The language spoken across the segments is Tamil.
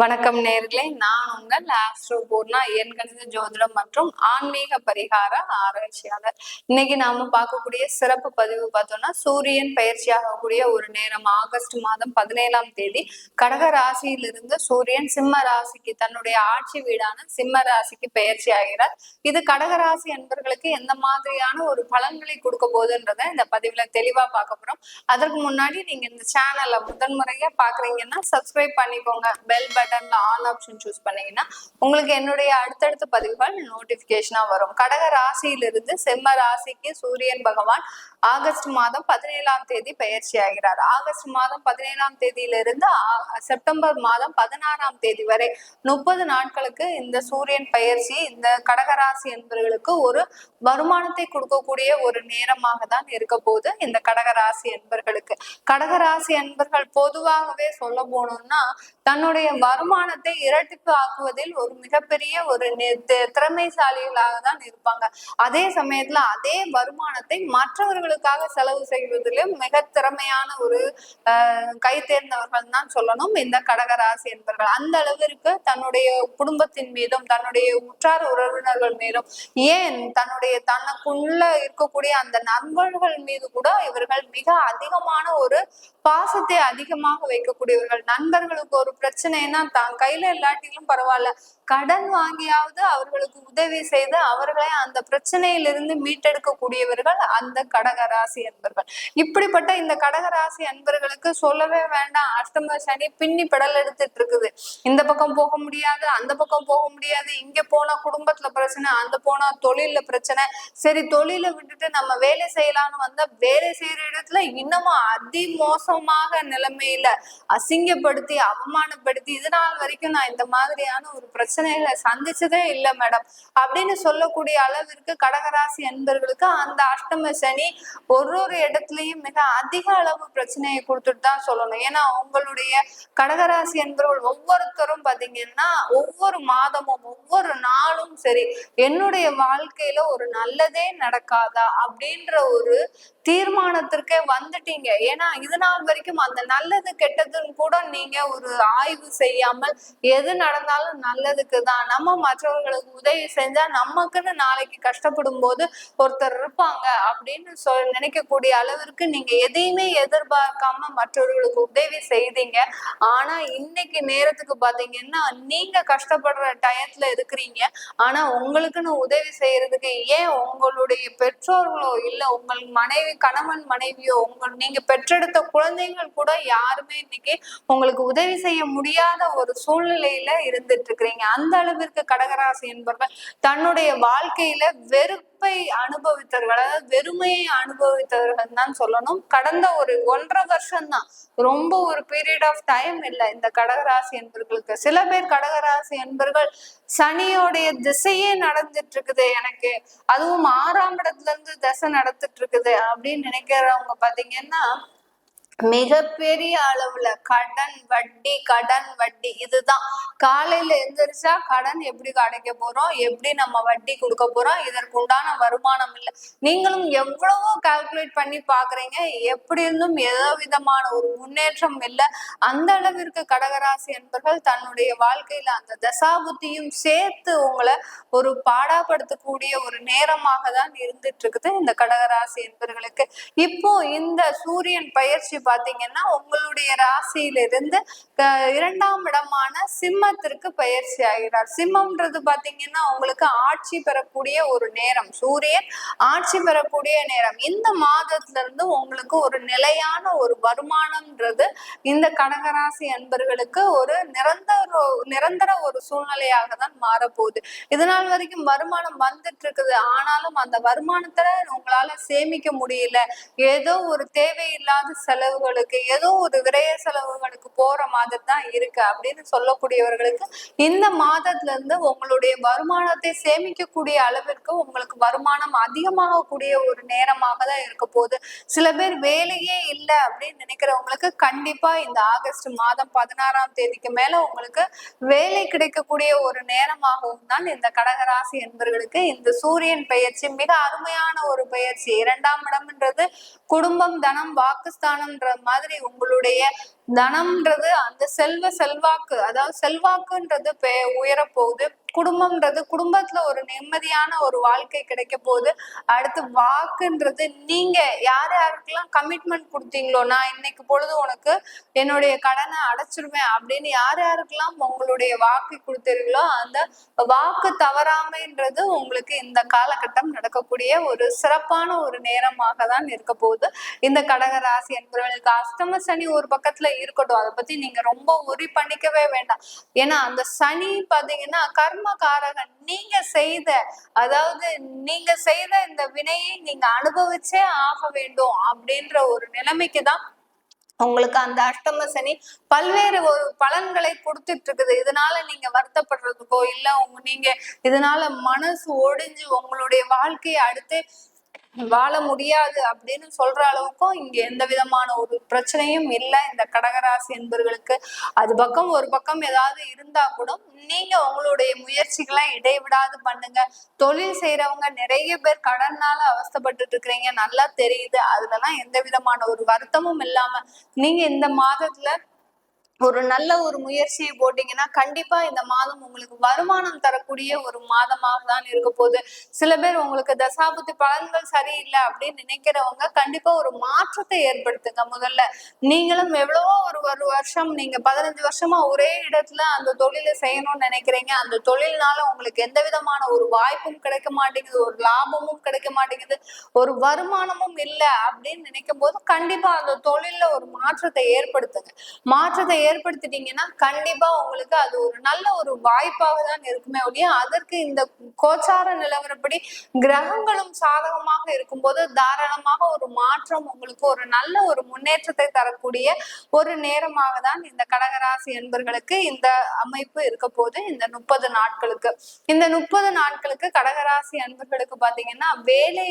வணக்கம் நேர்களே, நான் உங்கள் ஆஸ்ட்ரோ பூர்ணா எண்கணித ஜோதிடம் மற்றும் ஆன்மீக பரிகார ஆராய்ச்சியாளர். இன்னைக்கு நாம பார்க்கக்கூடிய சிறப்பு பதிவு பார்த்தோம்னா, சூரியன் பயிற்சி ஆகக்கூடிய ஒரு நேரம் ஆகஸ்ட் மாதம் 17ஆம் தேதி கடக ராசியிலிருந்து சூரியன் சிம்ம ராசிக்கு தன்னுடைய ஆட்சி வீடான சிம்ம ராசிக்கு பயிற்சி ஆகிறார். இது கடக ராசி என்பவர்களுக்கு எந்த மாதிரியான ஒரு பலன்களை கொடுக்க போகுதுன்றத இந்த பதிவுல தெளிவா பார்க்க போறோம். அதற்கு முன்னாடி நீங்க இந்த சேனலை முதன்முறையா பாக்குறீங்கன்னா சப்ஸ்கிரைப் பண்ணிக்கோங்க. பெல் பட்டன்ல ஆல் ஆப்ஷன் சூஸ் பண்ணீங்கன்னா உங்களுக்கு என்னுடைய அடுத்தடுத்த பதிவுகள் நோட்டிபிகேஷனா வரும். கடக ராசியிலிருந்து சிம்ம ராசிக்கு சூரியன் பகவான் ஆகஸ்ட் மாதம் 17ஆம் தேதி பயிற்சி ஆகிறார். ஆகஸ்ட் மாதம் 17ஆம் தேதியிலிருந்து செப்டம்பர் மாதம் 16ஆம் தேதி வரை 30 நாட்களுக்கு இந்த சூரியன் பயிற்சி இந்த கடகராசி என்பவர்களுக்கு ஒரு வருமானத்தை கொடுக்கக்கூடிய ஒரு நேரமாக தான் இருக்க போகுது. இந்த கடகராசி என்பவர்களுக்கு கடகராசி என்பர்கள் பொதுவாகவே சொல்ல போனோம்னா தன்னுடைய வருமானத்தை இரட்டிப்பு ஆக்குவதில் ஒரு மிகப்பெரிய ஒரு திறமைசாலிகளாக தான் இருப்பாங்க. அதே சமயத்துல அதே வருமானத்தை மற்றவர்களுக்காக செலவு செய்வதிலும் மிக திறமையான ஒரு கை தேர்ந்தவர்கள் தான் சொல்லணும் இந்த கடகராசி என்பவர்கள். அந்த அளவிற்கு தன்னுடைய குடும்பத்தின் மீதும் தன்னுடைய உற்றார் உறவினர்கள் மீதும் ஏன் தனக்குள்ள இருக்கக்கூடிய அந்த நண்பர்கள் மீது கூட இவர்கள் மிக அதிகமான ஒரு பாசத்தை அதிகமாக வைக்கக்கூடியவர்கள். நண்பர்களுக்கு ஒரு பிரச்சனைன்னா தான் கையில இல்லாட்டிலும் பரவாயில்ல, கடன் வாங்கியாவது அவர்களுக்கு உதவி செய்து அவர்களை அந்த பிரச்சனையிலிருந்து மீட்டெடுக்க கூடியவர்கள் அந்த கடகராசி அன்பர்கள். இப்படிப்பட்ட இந்த கடகராசி அன்பர்களுக்கு சொல்லவே வேண்டாம், அஷ்டம சனி பின்னி பெடல் எடுத்துட்டு இருக்குது. இந்த பக்கம் போக முடியாது, அந்த பக்கம் போக முடியாது, இங்க போனா குடும்பத்துல பிரச்சனை, அந்த போனா தொழில பிரச்சனை. சரி, தொழில விட்டுட்டு நம்ம வேலை செய்யலாம்னு வந்தா வேலை செய்யற இடத்துல இன்னமும் அதி மோசமாக நிலைமையில அசிங்கப்படுத்தி அவமானப்படுத்தி இதனால் வரைக்கும் நான் இந்த மாதிரியான ஒரு பிரச்சனைகளை சந்திச்சதே இல்லை மேடம் அப்படின்னு சொல்லக்கூடிய அளவிற்கு கடகராசி அன்பர்களுக்கு அந்த அஷ்டம சனி ஒரு இடத்துலயும் மிக அதிக அளவு பிரச்சனையை கொடுத்துட்டு தான் சொல்லணும். ஏன்னா உங்களுடைய கடகராசி என்பவர்கள் ஒவ்வொருத்தரும் பாத்தீங்கன்னா ஒவ்வொரு மாதமும் ஒவ்வொரு நாளும் சரி என்னுடைய வாழ்க்கையில ஒரு நல்லதே நடக்காதா அப்படின்ற ஒரு தீர்மானத்திற்கே வந்துட்டீங்க. ஏன்னா இது நாள் வரைக்கும் அந்த நல்லது கெட்டதுன்னு கூட நீங்க ஒரு ஆய்வு செய்யாமல் எது நடந்தாலும் நல்லதுக்கு தான், நம்ம மற்றவர்களுக்கு உதவி செஞ்சா நமக்குன்னு நாளைக்கு கஷ்டப்படும் போது ஒருத்தர் இருப்பாங்க அப்படின்னு நினைக்கக்கூடிய அளவிற்கு நீங்க எதையுமே எதிர்பார்க்காம மற்றவர்களுக்கு உதவி செய்தீங்க. ஆனா இன்னைக்கு நேரத்துக்கு பாத்தீங்கன்னா நீங்க கஷ்டப்படுற டயத்துல இருக்கிறீங்க. ஆனா உங்களுக்குன்னு உதவி செய்யறதுக்கு ஏன் உங்களுடைய பெற்றோர்களோ இல்ல உங்கள் மனைவி கணவன் மனைவியோ நீங்க பெற்றெடுத்த குழந்தைகள் கூட யாருமே இன்னைக்கு உங்களுக்கு உதவி செய்ய முடியாத ஒரு சூழ்நிலையில இருந்துட்டு இருக்கிறீங்க. அந்த அளவிற்கு கடகராசி என்பவர்கள் தன்னுடைய வாழ்க்கையில வெறுப்பை அனுபவித்தவர்கள், அதாவது வெறுமையை அனுபவித்தவர்கள் தான் சொல்லணும். கடந்த ஒரு 1.5 வருஷம் தான், ரொம்ப ஒரு பீரியட் ஆஃப் டைம் இல்லை இந்த கடகராசி என்பவர்களுக்கு. சில பேர் கடகராசி என்பவர்கள் சனியோடைய திசையே நடந்துட்டு இருக்குது, எனக்கு அதுவும் 6ஆம் இடத்துல இருந்து திசை நடந்துட்டு இருக்குது அப்படின்னு நினைக்கிறவங்க பாத்தீங்கன்னா மிகப்பெரிய அளவுல கடன் வட்டி இதுதான். காலையில எந்திரிச்சா கடன் எப்படி அடைக்க போறோம், எப்படி நம்ம வட்டி கொடுக்க போறோம், இதற்கு உண்டான வருமானம் இல்லை. நீங்களும் எவ்வளவோ கால்குலேட் பண்ணி பாக்குறீங்க, எப்படி இருந்தும் ஏதோ விதமான ஒரு முன்னேற்றம் இல்லை. அந்த அளவிற்கு கடகராசி என்பவர்கள் தன்னுடைய வாழ்க்கையில அந்த தசாபுத்தியும் சேர்த்து உங்களை ஒரு பாடாப்படுத்தக்கூடிய ஒரு நேரமாக தான் இருந்துட்டு இருக்குது இந்த கடகராசி என்பவர்களுக்கு. இப்போ இந்த சூரியன் பயிற்சி பாத்தீங்கன்னா உங்களுடைய ராசியிலிருந்து 2ஆம் இடமான சிம்மத்திற்கு பயிற்சி ஆகிறார். சிம்மம்ன்றது பாத்தீங்கன்னா உங்களுக்கு ஆட்சி பெறக்கூடிய ஒரு நேரம், சூரியன் ஆட்சி பெறக்கூடிய நேரம். இந்த மாதத்துல இருந்து உங்களுக்கு ஒரு நிலையான ஒரு வருமானம்ன்றது இந்த கடகராசி அன்பர்களுக்கு ஒரு நிரந்தர ஒரு சூழ்நிலையாக தான் மாறப்போகுது. இதனால் வரைக்கும் வருமானம் வந்துட்டு இருக்குது, ஆனாலும் அந்த வருமானத்தை உங்களால சேமிக்க முடியல, ஏதோ ஒரு தேவையில்லாத செலவுகளுக்கு ஏதோ ஒரு விரைய செலவுகளுக்கு போற மாதிரி தான் இருக்கு அப்படின்னு சொல்லக்கூடியவர்களுக்கு இந்த மாதத்துல இருந்து உங்களுடைய வருமானத்தை சேமிக்கக்கூடிய அளவிற்கு உங்களுக்கு வருமானம் அதிகமாக அதிகமாகக்கூடிய ஒரு நேரமாக தான் இருக்க போகுது. சில பேர் வேலையே இல்லை அப்படின்னு நினைக்கிறவங்களுக்கு கண்டிப்பா இந்த ஆகஸ்ட் மாதம் 16ஆம் தேதிக்கு மேல உங்களுக்கு வேலை கிடைக்கக்கூடிய ஒரு நேரமாகவும் தான் இந்த கடகராசி என்பவர்களுக்கு இந்த சூரியன் பெயர்ச்சி மிக அருமையான ஒரு பெயர்ச்சி. 2ஆம் இடம்ன்றது குடும்பம், தனம், வாக்குஸ்தானம்ன்ற மாதிரி உங்களுடைய தனம்ன்றது அந்த செல்வாக்கு, அதாவது செல்வாக்குன்றது உயரப்போகுது. குடும்பம்ன்றது குடும்பத்துல ஒரு நிம்மதியான ஒரு வாழ்க்கை கிடைக்க போகுது. அடுத்து வாக்குன்றது நீங்க யாருக்கெல்லாம் கமிட்மெண்ட் கொடுத்தீங்களோ, நான் இன்னைக்கு பொழுது உனக்கு என்னுடைய கடனை அடைச்சிருவேன் அப்படின்னு யாருக்கெல்லாம் உங்களுடைய வாக்கு கொடுத்தீர்களோ அந்த வாக்கு தவறாமைன்றது உங்களுக்கு இந்த காலகட்டம் நடக்கக்கூடிய ஒரு சிறப்பான ஒரு நேரமாக தான் இருக்க போகுது. இந்த கடகராசி என்பவர்களுக்கு அஷ்டம சனி ஒரு பக்கத்துல இருக்கட்டும், அதை பத்தி நீங்க ரொம்ப உரி பண்ணிக்கவே வேண்டாம். ஏன்னா அந்த சனி பாத்தீங்கன்னா கர்மகாரகன். நீங்க செய்த இந்த வினையை நீங்க அனுபவிச்சே ஆக வேண்டும் அப்படின்ற ஒரு நிலைமைக்கு தான் உங்களுக்கு அந்த அஷ்டம சனி பல்வேறு ஒரு பலன்களை கொடுத்துட்டு இருக்குது. இதனால நீங்க வருத்தப்படுறதுக்கோ இல்ல நீங்க இதனால மனசு ஒடிஞ்சு உங்களுடைய வாழ்க்கையை அடுத்து வாழ முடியாது அப்படின்னு சொல்ற அளவுக்கும் இங்க எந்த விதமான ஒரு பிரச்சனையும் இல்லை இந்த கடகராசி என்பவர்களுக்கு. அது பக்கம் ஒரு பக்கம் ஏதாவது இருந்தா கூட நீங்க உங்களுடைய முயற்சிகளை இடைவிடாது பண்ணுங்க. தொழில் செய்யறவங்க நிறைய பேர் கடன்னால அவஸ்தைப்பட்டு இருக்கிறீங்க, நல்லா தெரியுது. அதுலலாம் எந்த விதமான ஒரு வருத்தமும் இல்லாம நீங்க இந்த மாதத்துல ஒரு நல்ல ஒரு முயற்சியை போட்டீங்கன்னா கண்டிப்பா இந்த மாதம் உங்களுக்கு வருமானம் தரக்கூடிய ஒரு மாதமாக தான் இருக்க போகுது. சில பேர் உங்களுக்கு தசாபுத்தி பலன்கள் சரியில்லை அப்படின்னு நினைக்கிறவங்க கண்டிப்பா ஒரு மாற்றத்தை ஏற்படுத்துங்க. முதல்ல நீங்களும் எவ்வளவோ ஒரு வருஷம் நீங்க 15 வருஷமா ஒரே இடத்துல அந்த தொழிலை செய்யணும்னு நினைக்கிறீங்க. அந்த தொழில்னால உங்களுக்கு எந்த விதமான ஒரு வாய்ப்பும் கிடைக்க மாட்டேங்குது, ஒரு லாபமும் கிடைக்க மாட்டேங்குது, ஒரு வருமானமும் இல்லை அப்படின்னு நினைக்கும் போது கண்டிப்பா அந்த தொழில்ல ஒரு மாற்றத்தை ஏற்படுத்துங்க. மாற்றத்தை ஏற்படுத்திட்டீங்கன்னா கண்டிப்பா உங்களுக்கு அது ஒரு நல்ல ஒரு வாய்ப்பாக தான் இருக்குமே ஒழிய, அதற்கு இந்த கோச்சார நிலவரப்படி கிரகங்களும் சாதகமாக இருக்கும்போது தாராளமாக ஒரு மாற்றம் உங்களுக்கு ஒரு நல்ல ஒரு முன்னேற்றத்தை தரக்கூடிய ஒரு நேரமாக தான் இந்த கடகராசி என்பர்களுக்கு இந்த அமைப்பு இருக்க போது. இந்த 30 நாட்களுக்கு இந்த 30 நாட்களுக்கு கடகராசி அன்பர்களுக்கு பாத்தீங்கன்னா வேலை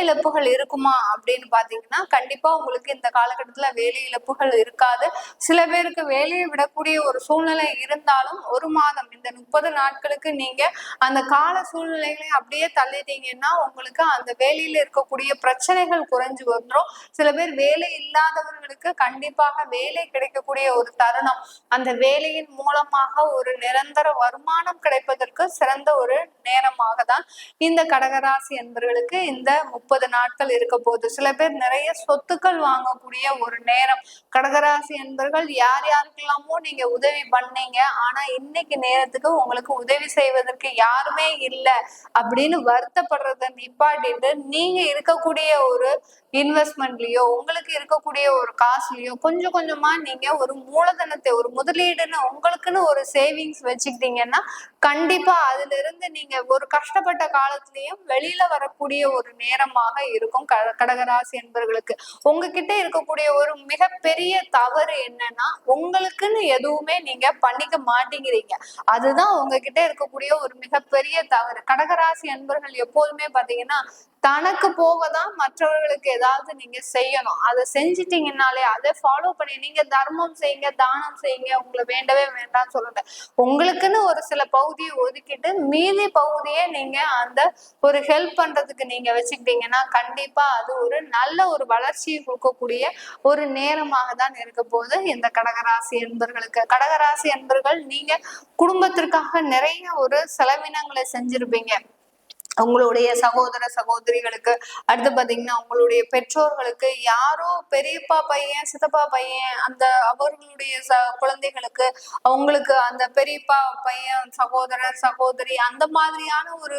இழப்புகள் இருக்குமா அப்படின்னு பாத்தீங்கன்னா கண்டிப்பா உங்களுக்கு இந்த காலகட்டத்துல வேலை இழப்புகள் இருக்காது. சில பேருக்கு வேலையை விடக்கூடிய ஒரு சூழ்நிலை இருந்தாலும் ஒரு மாதம் இந்த 30 நாட்களுக்கு நீங்க அந்த கால சூழ்நிலைகளை அப்படியே தள்ளிட்டீங்கன்னா உங்களுக்கு அந்த வேலையில இருக்கக்கூடிய பிரச்சனைகள் குறைஞ்சு வந்துடும். சில பேர் வேலை இல்லாதவர்களுக்கு கண்டிப்பாக வேலை கிடைக்கக்கூடிய ஒரு தருணம், அந்த வேலையின் மூலமாக ஒரு நிரந்தர வருமானம் கிடைப்பதற்கு சிறந்த ஒரு நேரமாக தான் இந்த கடகராசி என்பவர்களுக்கு இந்த 30 நாட்கள் இருக்க போகுது. சில பேர் நிறைய சொத்துக்கள் வாங்கக்கூடிய ஒரு நேரம். கடகராசி என்பவர்கள் யாருக்கெல்லாமோ நீங்க உதவி பண்ணீங்க, ஆனா இன்னைக்கு நேரத்துக்கு உங்களுக்கு உதவி செய்வதற்கு யாருமே இல்லை அப்படின்னு வருத்தப்படுறத நிப்பாட்டிட்டு நீங்க இருக்கக்கூடிய ஒரு இன்வெஸ்ட்மெண்ட்லயோ உங்களுக்கு இருக்கக்கூடிய ஒரு காசுலயோ கொஞ்சம் கொஞ்சமா நீங்க ஒரு மூலதனத்தை ஒரு முதலீடுன்னு உங்களுக்குன்னு ஒரு சேவிங்ஸ் வச்சுக்கிட்டீங்கன்னா கண்டிப்பா அதுல இருந்து நீங்க ஒரு கஷ்டப்பட்ட காலத்திலயும் வெளியில வரக்கூடிய ஒரு நேரமாக இருக்கும் கடகராசி என்பவர்களுக்கு. உங்ககிட்ட இருக்கக்கூடிய ஒரு மிகப்பெரிய தவறு என்னன்னா உங்களுக்குன்னு எதுவுமே நீங்க பண்ணிக்க மாட்டேங்கிறீங்க. அதுதான் உங்ககிட்ட இருக்கக்கூடிய ஒரு மிகப்பெரிய தவறு. கடகராசி என்பவர்கள் எப்போதுமே பாத்தீங்கன்னா தனக்கு போகதான் மற்றவர்களுக்கு ஏதாவது நீங்க செய்யணும். அதை செஞ்சிட்டீங்கன்னாலே அதை ஃபாலோ பண்ணி நீங்க தர்மம் செய்யுங்க, தானம் செய்யுங்க, உங்களை வேண்டவே வேண்டாம்னு சொல்லுங்க. உங்களுக்குன்னு ஒரு சில பகுதியை ஒதுக்கிட்டு மீதி பகுதியை நீங்க அந்த ஒரு ஹெல்ப் பண்றதுக்கு நீங்க வச்சுக்கிட்டீங்கன்னா கண்டிப்பா அது ஒரு நல்ல ஒரு வளர்ச்சியை கொடுக்கக்கூடிய ஒரு நேரமாக தான் இருக்க போது இந்த கடகராசி என்பர்களுக்கு. கடகராசி என்பர்கள் நீங்க குடும்பத்திற்காக நிறைய ஒரு செலவினங்களை செஞ்சிருப்பீங்க. உங்களுடைய சகோதர சகோதரிகளுக்கு, அடுத்து பாத்தீங்கன்னா உங்களுடைய பெற்றோர்களுக்கு, யாரோ பெரியப்பா பையன் சித்தப்பா பையன் அந்த அவர்களுடைய குழந்தைகளுக்கு, அவங்களுக்கு அந்த பெரியப்பா பையன் சகோதரர் சகோதரி அந்த மாதிரியான ஒரு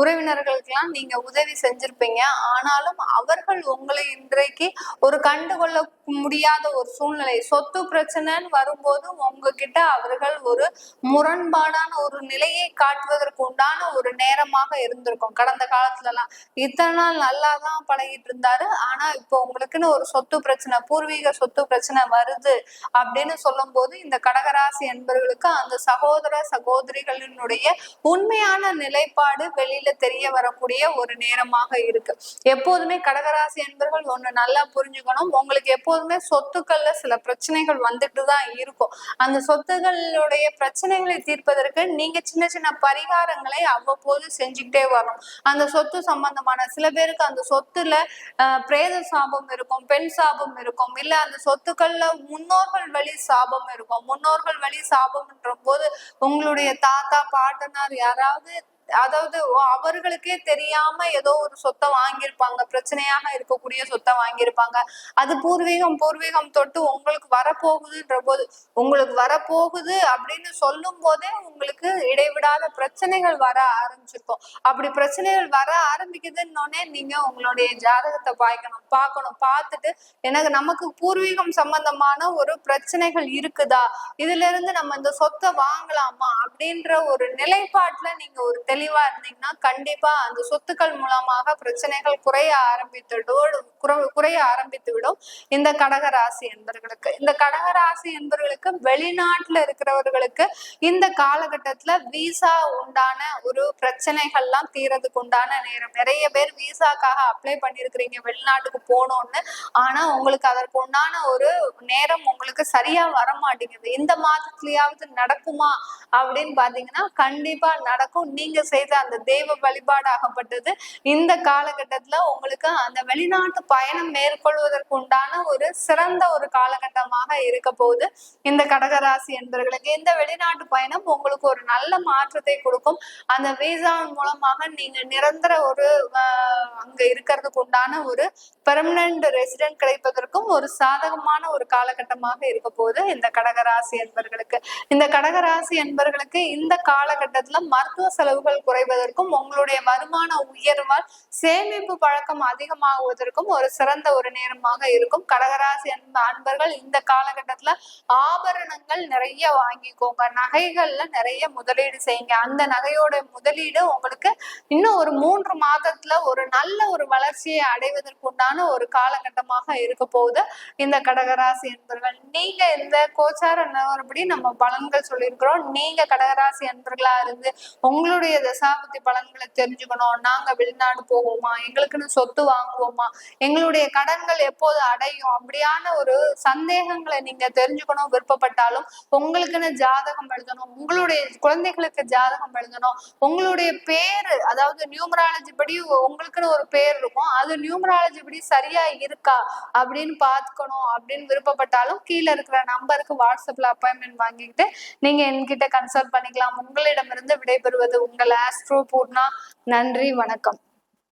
உறவினர்களுக்கெல்லாம் நீங்க உதவி செஞ்சிருப்பீங்க. ஆனாலும் அவர்கள் உங்களை இன்றைக்கு ஒரு கண்டுகொள்ள முடியாத ஒரு சூழ்நிலை, சொத்து பிரச்சனைன்னு வரும்போது உங்ககிட்ட அவர்கள் ஒரு முரண்பாடான ஒரு நிலையை காட்டுவதற்கு உண்டான ஒரு நேரமாக இருந்திருக்கும். கடந்த காலத்துல எல்லாம் இத்தனை நாள் நல்லாதான் பழகிட்டு இருந்தாரு. ஆனா இப்போ உங்களுக்குன்னு ஒரு சொத்து பிரச்சனை, பூர்வீக சொத்து பிரச்சனை வருது அப்படின்னு சொல்லும் போது இந்த கடகராசி என்பவர்களுக்கு அந்த சகோதர சகோதரிகளினுடைய உண்மையான நிலைப்பாடு வெளியில தெரிய வரக்கூடிய ஒரு நேரமாக இருக்கு. எப்போதுமே கடகராசி என்பவர்கள் ஒண்ணு நல்லா புரிஞ்சுக்கணும், உங்களுக்கு எப்போதுமே சொத்துக்கள்ல சில பிரச்சனைகள் வந்துட்டுதான் இருக்கும். அந்த சொத்துகளுடைய பிரச்சனைகளை தீர்ப்பதற்கு நீங்க சின்ன சின்ன பரிகாரங்களை அவ்வப்போது செஞ்சுக்கிட்டே வரணும். அந்த சொத்து சம்பந்தமான சில பேருக்கு அந்த சொத்துல பிரேத சாபம் இருக்கும், பெண் சாபம் இருக்கும், இல்ல அந்த சொத்துக்கள்ல முன்னோர்கள் வழி சாபம் இருக்கும். முன்னோர்கள் வழி சாபம்ன்ற போது உங்களுடைய தாத்தா பாட்டனார் யாராவது, அதாவது அவர்களுக்கே தெரியாம ஏதோ ஒரு சொத்தை வாங்கியிருப்பாங்க, பிரச்சனையாக இருக்கக்கூடிய சொத்தை வாங்கியிருப்பாங்க. அது பூர்வீகம் பூர்வீகம் தொட்டு உங்களுக்கு வரப்போகுதுன்ற போது, உங்களுக்கு வரப்போகுது அப்படின்னு சொல்லும் போதே உங்களுக்கு இடைவிடாத பிரச்சனைகள் வர ஆரம்பிச்சிருக்கும். அப்படி பிரச்சனைகள் வர ஆரம்பிக்குதுன்னொடனே நீங்க உங்களுடைய ஜாதகத்தை பார்க்கணும். பார்த்துட்டு எனக்கு நமக்கு பூர்வீகம் சம்பந்தமான ஒரு பிரச்சனைகள் இருக்குதா, இதுல இருந்து நம்ம இந்த சொத்தை வாங்கலாமா அப்படின்ற ஒரு நிலைப்பாட்டுல நீங்க ஒரு தெளிவா இருந்தீங்கன்னா கண்டிப்பா அந்த சொத்துக்கள் மூலமாக பிரச்சனைகள் குறைய ஆரம்பித்து விடும் இந்த கடகராசி என்பவர்களுக்கு. இந்த கடகராசி என்பவர்களுக்கு வெளிநாட்டுல இருக்கிறவர்களுக்கு இந்த காலகட்டத்துல விசா உண்டான ஒரு பிரச்சனைகள்லாம் தீரதுக்கு உண்டான நேரம். நிறைய பேர் விசாக்காக அப்ளை பண்ணிருக்கிறீங்க வெளிநாட்டுக்கு போகணும்னு, ஆனா உங்களுக்கு அதற்கு உண்டான ஒரு நேரம் உங்களுக்கு சரியா வர மாட்டேங்குது. இந்த மாதத்துலயாவது நடக்குமா அப்படின்னு பாத்தீங்கன்னா கண்டிப்பா நடக்கும். நீங்க செய்த அந்த தெய்வ வழிபாடு ஆகப்பட்டது இந்த காலகட்டத்துல உங்களுக்கு அந்த வெளிநாட்டு பயணம் மேற்கொள்வதற்கு உண்டான ஒரு சிறந்த ஒரு காலகட்டமாக இருக்க போகுது இந்த கடகராசி என்பவர்களுக்கு. இந்த வெளிநாட்டு பயணம் உங்களுக்கு ஒரு நல்ல மாற்றத்தை கொடுக்கும். அந்த விசாவின் மூலமாக நீங்க நிரந்தர ஒரு அங்க இருக்கிறதுக்கு உண்டான ஒரு பெர்மனன்ட் ரெசிடென்ட் கிடைப்பதற்கும் ஒரு சாதகமான ஒரு காலகட்டமாக இருக்க போகுது இந்த கடகராசி என்பவர்களுக்கு. இந்த கடகராசி என்பவர்களுக்கு இந்த காலகட்டத்துல மருத்துவ செலவுகள் குறைவதற்கும் உங்களுடைய வருமான உயர்வால் சேமிப்பு பழக்கம் அதிகமாகுவதற்கும் ஒரு சிறந்த ஒரு நேரமாக இருக்கும். கடகராசி அன்பர்கள் இந்த காலகட்டத்துல ஆபரணங்கள் நிறைய வாங்கிக்கோங்க, நகைகள்ல நிறைய முதலீடு செய்யுங்க. அந்த நகையோட முதலீடு உங்களுக்கு இன்னும் ஒரு 3 மாதத்துல ஒரு நல்ல ஒரு வளர்ச்சியை அடைவதற்கு உண்டான ஒரு காலகட்டமாக இருக்க போகுது இந்த கடகராசி என்பர்கள். நீங்க இந்த கோச்சார நிலவரப்படி நம்ம பலன்கள் சொல்லியிருக்கிறோம். நீங்க கடகராசி அன்பர்களா இருந்து உங்களுடைய தசாபதி பலன்களை தெரிஞ்சுக்கணும். நாங்க வெளிநாடு போவோமா, எங்களுக்குன்னு சொத்து வாங்குவோமா, எங்களுடைய கடன்கள் எப்போது அடையும், அப்படியான ஒரு சந்தேகங்களை நீங்க தெரிஞ்சுக்கணும் விருப்பப்பட்டாலும் உங்களுக்குன்னு ஜாதகம் எழுதணும், உங்களுடைய குழந்தைகளுக்கு ஜாதகம் எழுதணும், உங்களுடைய பேரு அதாவது நியூமராலஜி படி உங்களுக்குன்னு ஒரு பேர் இருக்கும், அது நியூமராலஜி படி சரியா இருக்கா அப்படின்னு பாத்துக்கணும் அப்படின்னு விருப்பப்பட்டாலும் கீழே இருக்கிற நம்பருக்கு வாட்ஸ்அப்ல அப்பாயின்மெண்ட் வாங்கிக்கிட்டு நீங்க என்கிட்ட கன்சல்ட் பண்ணிக்கலாம். உங்களிடமிருந்து விடைபெறுவது உங்கள் ஆஸ்ட்ரோ பூர்ணா. நன்றி, வணக்கம்.